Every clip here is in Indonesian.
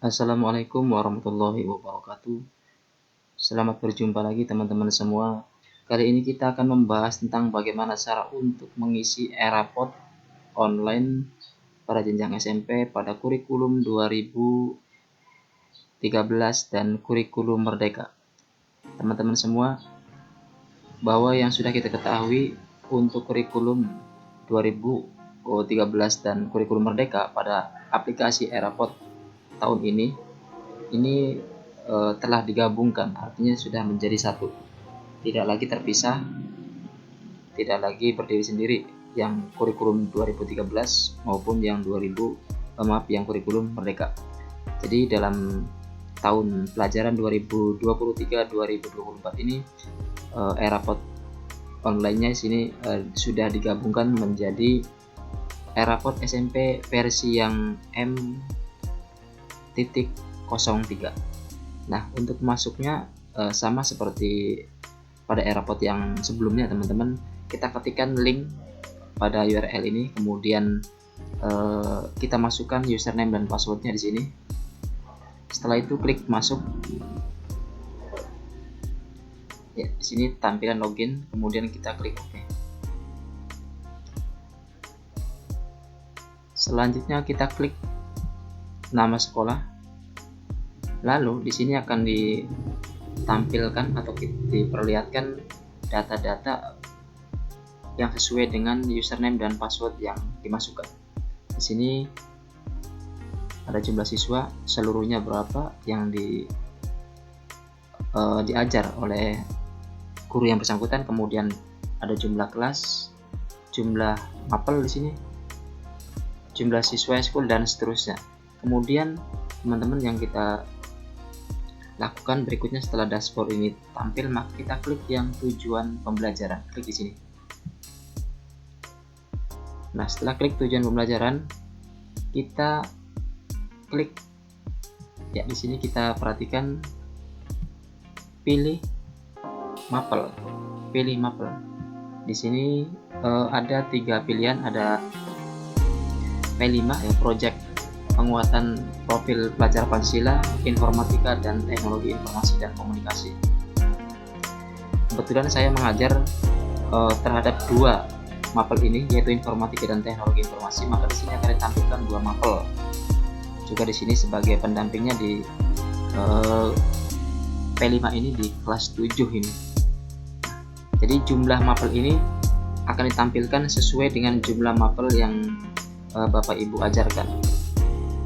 Assalamualaikum warahmatullahi wabarakatuh. Selamat berjumpa lagi teman-teman semua. Kali ini kita akan membahas tentang bagaimana cara untuk mengisi e-rapot online pada jenjang SMP pada kurikulum 2013 dan kurikulum Merdeka. Teman-teman semua, bahwa yang sudah kita ketahui untuk kurikulum 2013 dan kurikulum Merdeka pada aplikasi e-rapot tahun ini telah digabungkan, artinya sudah menjadi satu, tidak lagi terpisah, tidak lagi berdiri sendiri yang kurikulum 2013 maupun yang yang kurikulum Merdeka. Jadi dalam tahun pelajaran 2023-2024 ini e-rapot online-nya sini sudah digabungkan menjadi e-rapot SMP versi yang M.03. Nah, untuk masuknya sama seperti pada e-rapot yang sebelumnya, teman-teman. Kita ketikkan link pada URL ini, kemudian kita masukkan username dan passwordnya di sini. Setelah itu klik masuk. Ya, di sini tampilan login, kemudian kita klik OK. Selanjutnya kita klik nama sekolah. Lalu di sini akan ditampilkan atau diperlihatkan data-data yang sesuai dengan username dan password yang dimasukkan. Di sini ada jumlah siswa seluruhnya berapa yang diajar oleh guru yang bersangkutan, kemudian ada jumlah kelas, jumlah mapel di sini, jumlah siswa ekskul dan seterusnya. Kemudian teman-teman, yang kita lakukan berikutnya setelah dashboard ini tampil, maka kita klik yang tujuan pembelajaran, klik di sini. Nah, setelah klik tujuan pembelajaran, kita klik ya, di sini kita perhatikan pilih mapel. Di sini ada 3 pilihan, ada P5 ya, project penguatan profil pelajar Pancasila, informatika, dan teknologi informasi dan komunikasi. Kebetulan saya mengajar terhadap 2 mapel ini, yaitu informatika dan teknologi informasi, maka di sini akan ditampilkan 2 mapel. Juga di sini sebagai pendampingnya di P5 ini di kelas 7 ini. Jadi jumlah mapel ini akan ditampilkan sesuai dengan jumlah mapel yang Bapak Ibu ajarkan.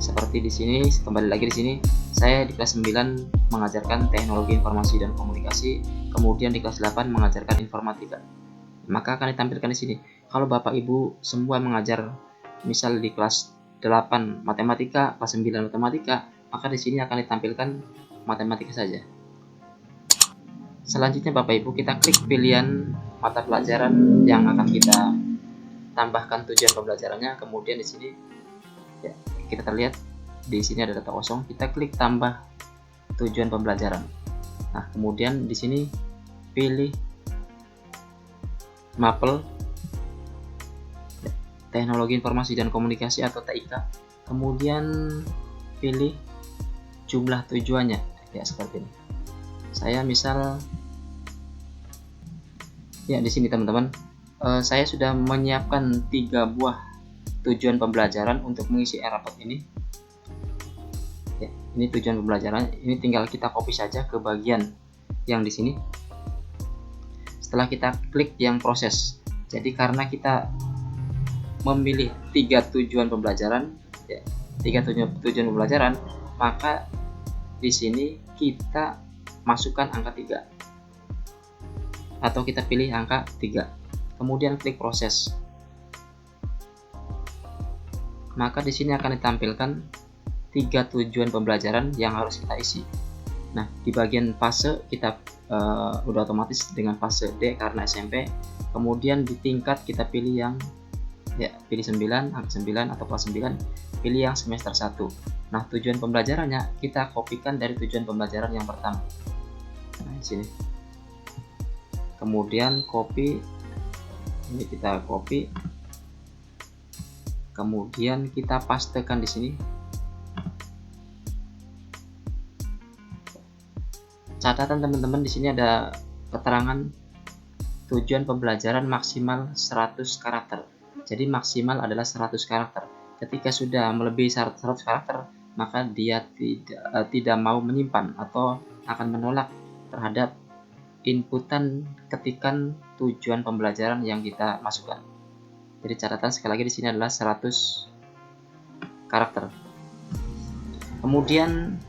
Seperti di sini, kembali lagi di sini, saya di kelas 9 mengajarkan teknologi informasi dan komunikasi, kemudian di kelas 8 mengajarkan informatika. Maka akan ditampilkan di sini. Kalau Bapak Ibu semua mengajar misal di kelas 8 matematika, kelas 9 matematika, maka di sini akan ditampilkan matematika saja. Selanjutnya Bapak Ibu, kita klik pilihan mata pelajaran yang akan kita tambahkan tujuan pembelajarannya. Kemudian di sini ya, kita terlihat di sini ada data kosong, kita klik tambah tujuan pembelajaran. Nah, kemudian di sini pilih mapel teknologi informasi dan komunikasi atau TIK, kemudian pilih jumlah tujuannya ya, seperti ini. Saya misal ya, di sini teman-teman, saya sudah menyiapkan 3 buah tujuan pembelajaran untuk mengisi e-rapot ini. Ya, ini tujuan pembelajaran. Ini tinggal kita copy saja ke bagian yang di sini. Setelah kita klik yang proses. Jadi karena kita memilih 3 tujuan pembelajaran, ya, 3 tujuan pembelajaran, maka di sini kita masukkan angka 3 atau kita pilih angka 3, kemudian klik proses. Maka di sini akan ditampilkan 3 tujuan pembelajaran yang harus kita isi. Nah, di bagian fase kita udah otomatis dengan fase D karena SMP. Kemudian di tingkat kita pilih yang ya, pilih 9, angka 9 atau kelas 9, pilih yang semester 1. Nah, tujuan pembelajarannya kita kopikan dari tujuan pembelajaran yang pertama. Nah, di sini. Kemudian copy. Ini kita copy. Kemudian kita pastekan di sini. catatan teman-teman, di sini ada keterangan tujuan pembelajaran maksimal 100 karakter. Jadi maksimal adalah 100 karakter. Ketika sudah melebihi 100 karakter, maka dia tidak mau menyimpan atau akan menolak terhadap inputan ketikan tujuan pembelajaran yang kita masukkan. Jadi catatan sekali lagi di sini adalah 100 karakter. Kemudian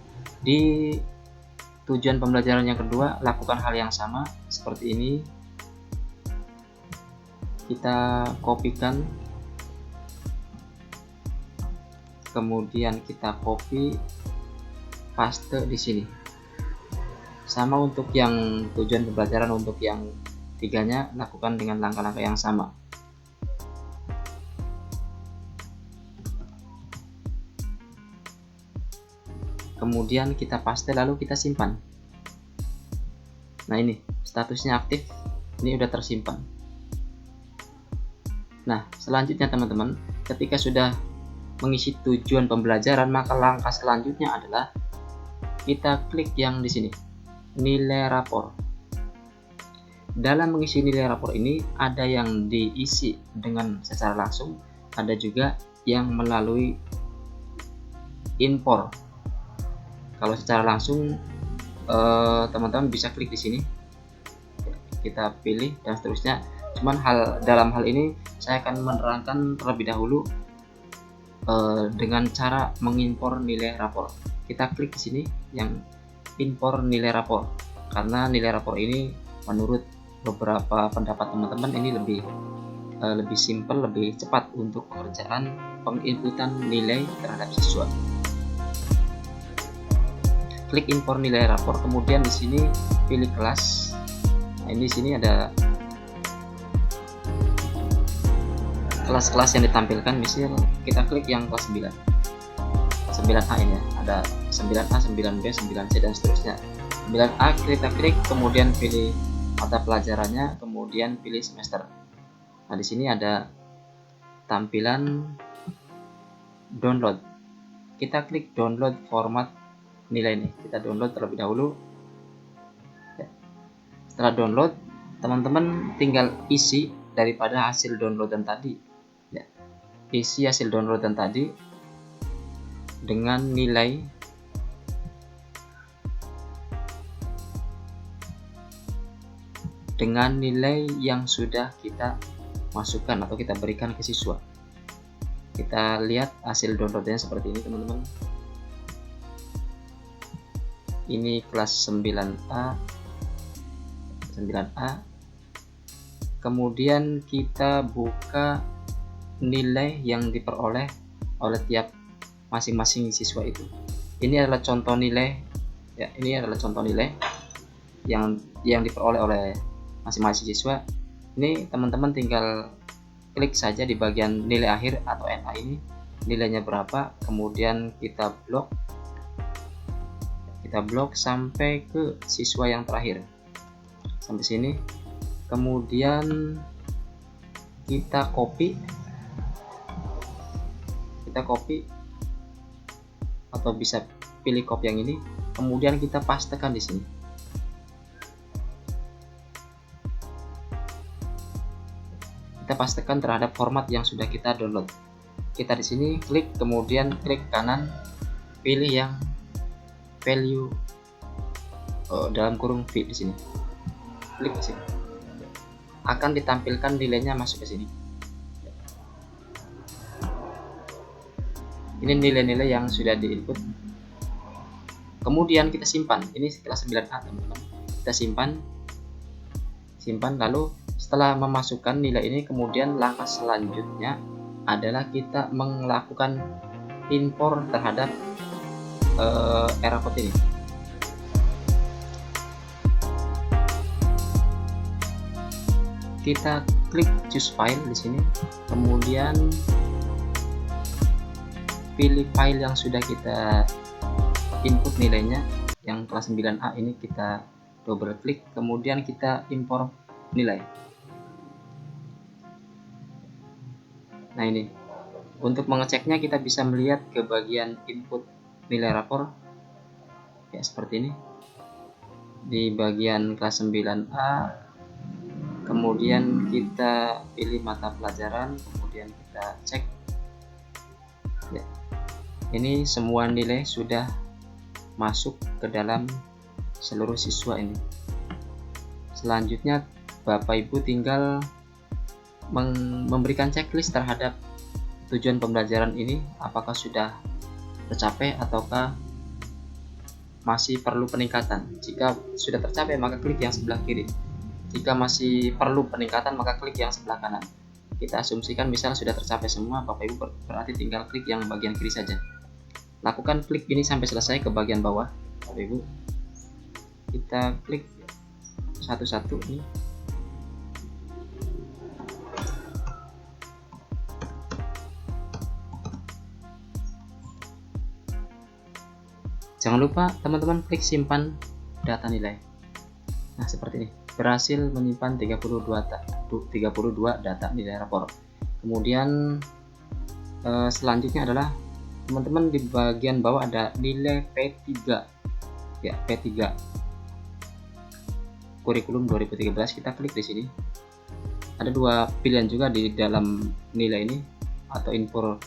di tujuan pembelajaran yang kedua, lakukan hal yang sama seperti ini. Kita kopikan, kemudian kita copy paste di sini. Sama untuk yang tujuan pembelajaran, untuk yang tiganya lakukan dengan langkah-langkah yang sama. Kemudian kita paste lalu kita simpan. Nah, ini statusnya aktif, ini udah tersimpan. Nah, selanjutnya teman-teman, ketika sudah mengisi tujuan pembelajaran, maka langkah selanjutnya adalah kita klik yang di sini, nilai rapor. Dalam mengisi nilai rapor ini ada yang diisi dengan secara langsung, ada juga yang melalui impor. Kalau secara langsung teman-teman bisa klik di sini, kita pilih dan seterusnya. Cuman dalam hal ini saya akan menerangkan terlebih dahulu dengan cara mengimpor nilai rapor. Kita klik di sini yang impor nilai rapor, karena nilai rapor ini menurut beberapa pendapat teman-teman ini lebih simpel, lebih cepat untuk pekerjaan penginputan nilai terhadap siswa. Klik impor nilai rapor, kemudian di sini pilih kelas. Nah, ini di sini ada kelas-kelas yang ditampilkan. Misal kita klik yang kelas 9A ini ya, ada 9A, 9B, 9C dan seterusnya. 9A kita klik, kemudian pilih mata pelajarannya, kemudian pilih semester. Nah, di sini ada tampilan download. Kita klik download format nilai ini. Kita download terlebih dahulu. Setelah download, teman-teman tinggal isi daripada hasil downloadan tadi. Isi hasil downloadan tadi dengan nilai yang sudah kita masukkan atau kita berikan ke siswa. Kita lihat hasil downloadnya seperti ini teman-teman. Ini kelas 9A. Kemudian kita buka nilai yang diperoleh oleh tiap masing-masing siswa itu. Ini adalah contoh nilai ya, ini adalah contoh nilai yang diperoleh oleh masing-masing siswa. Ini teman-teman tinggal klik saja di bagian nilai akhir atau NA ini, nilainya berapa, kemudian kita blok sampai ke siswa yang terakhir sampai sini. Kemudian kita copy atau bisa pilih copy yang ini, kemudian kita pastekan di sini. Kita pastekan terhadap format yang sudah kita download. Kita di sini klik, kemudian klik kanan, pilih yang value dalam kurung V di sini. Klik di sini. Akan ditampilkan nilainya masuk ke sini. Ini nilai-nilai yang sudah diinput. Kemudian kita simpan. Ini kelas 9A teman-teman. Kita simpan, lalu setelah memasukkan nilai ini, kemudian langkah selanjutnya adalah kita melakukan impor terhadap raport ini. Kita klik choose file di sini, kemudian pilih file yang sudah kita input nilainya, yang kelas 9A ini kita double klik, kemudian kita impor nilai. Nah, ini untuk mengeceknya kita bisa melihat ke bagian input nilai rapor ya, seperti ini. di bagian kelas 9A, kemudian kita pilih mata pelajaran, kemudian kita cek ya, ini semua nilai sudah masuk ke dalam seluruh siswa ini. Selanjutnya Bapak Ibu tinggal memberikan checklist terhadap tujuan pembelajaran ini, apakah sudah tercapai ataukah masih perlu peningkatan. Jika sudah tercapai maka klik yang sebelah kiri, jika masih perlu peningkatan maka klik yang sebelah kanan. Kita asumsikan misalnya sudah tercapai semua, Bapak Ibu berarti tinggal klik yang bagian kiri saja. Lakukan klik ini sampai selesai ke bagian bawah, Bapak Ibu. Kita klik satu-satu nih. Jangan lupa teman-teman klik simpan data nilai. Nah, seperti ini. Berhasil menyimpan 32 data nilai rapor. Kemudian selanjutnya adalah teman-teman di bagian bawah ada nilai P3. Ya, P3. Kurikulum 2013, kita klik di sini. Ada dua pilihan juga di dalam nilai ini atau input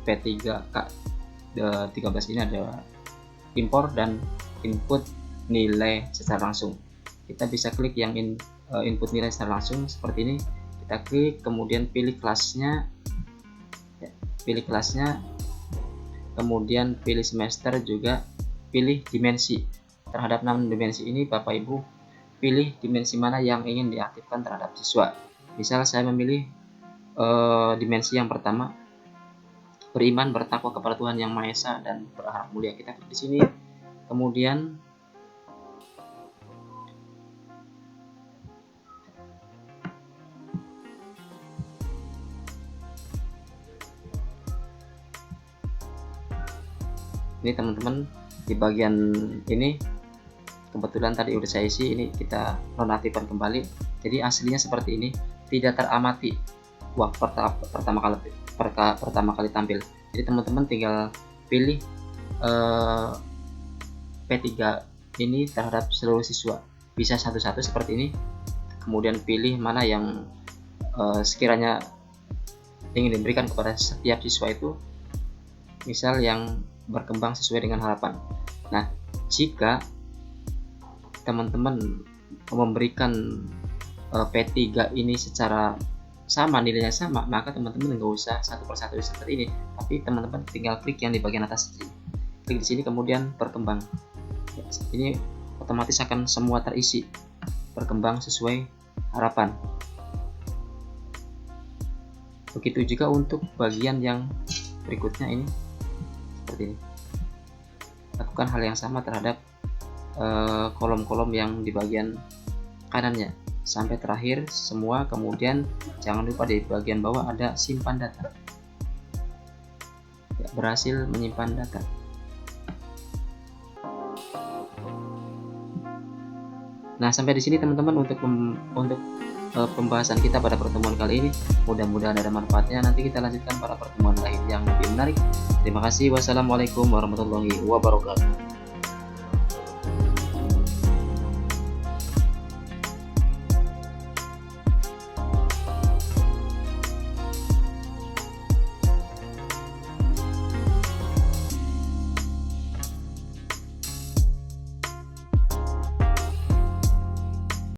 P3K 13 ini ada impor dan input nilai secara langsung. Kita bisa klik yang input nilai secara langsung seperti ini. Kita klik, kemudian pilih kelasnya, kemudian pilih semester, juga pilih dimensi. Terhadap 6 dimensi ini Bapak Ibu pilih dimensi mana yang ingin diaktifkan terhadap siswa. Misal saya memilih dimensi yang pertama, beriman, bertakwa kepada Tuhan Yang Maha Esa dan berharap mulia. Kita klik di sini. Kemudian ini teman-teman di bagian ini kebetulan tadi udah saya isi, ini kita nonaktifkan kembali. Jadi aslinya seperti ini, tidak teramati waktu pertama kali tampil. Jadi teman-teman tinggal pilih P3 ini terhadap seluruh siswa, bisa satu-satu seperti ini. Kemudian pilih mana yang sekiranya ingin diberikan kepada setiap siswa itu, misal yang berkembang sesuai dengan harapan. Nah, jika teman-teman memberikan P3 ini secara sama, nilainya sama, maka teman-teman nggak usah satu persatu seperti ini, tapi teman-teman tinggal klik yang di bagian atas ini. Klik di sini kemudian berkembang. Ya, ini otomatis akan semua terisi, berkembang sesuai harapan. Begitu juga untuk bagian yang berikutnya ini, seperti ini. Lakukan hal yang sama terhadap kolom-kolom yang di bagian kanannya sampai terakhir semua. Kemudian jangan lupa di bagian bawah ada simpan data. Ya, berhasil menyimpan data. Nah, sampai di sini teman-teman untuk pembahasan kita pada pertemuan kali ini. Mudah-mudahan ada manfaatnya. Nanti kita lanjutkan pada pertemuan lain yang lebih menarik. Terima kasih. Wassalamualaikum warahmatullahi wabarakatuh.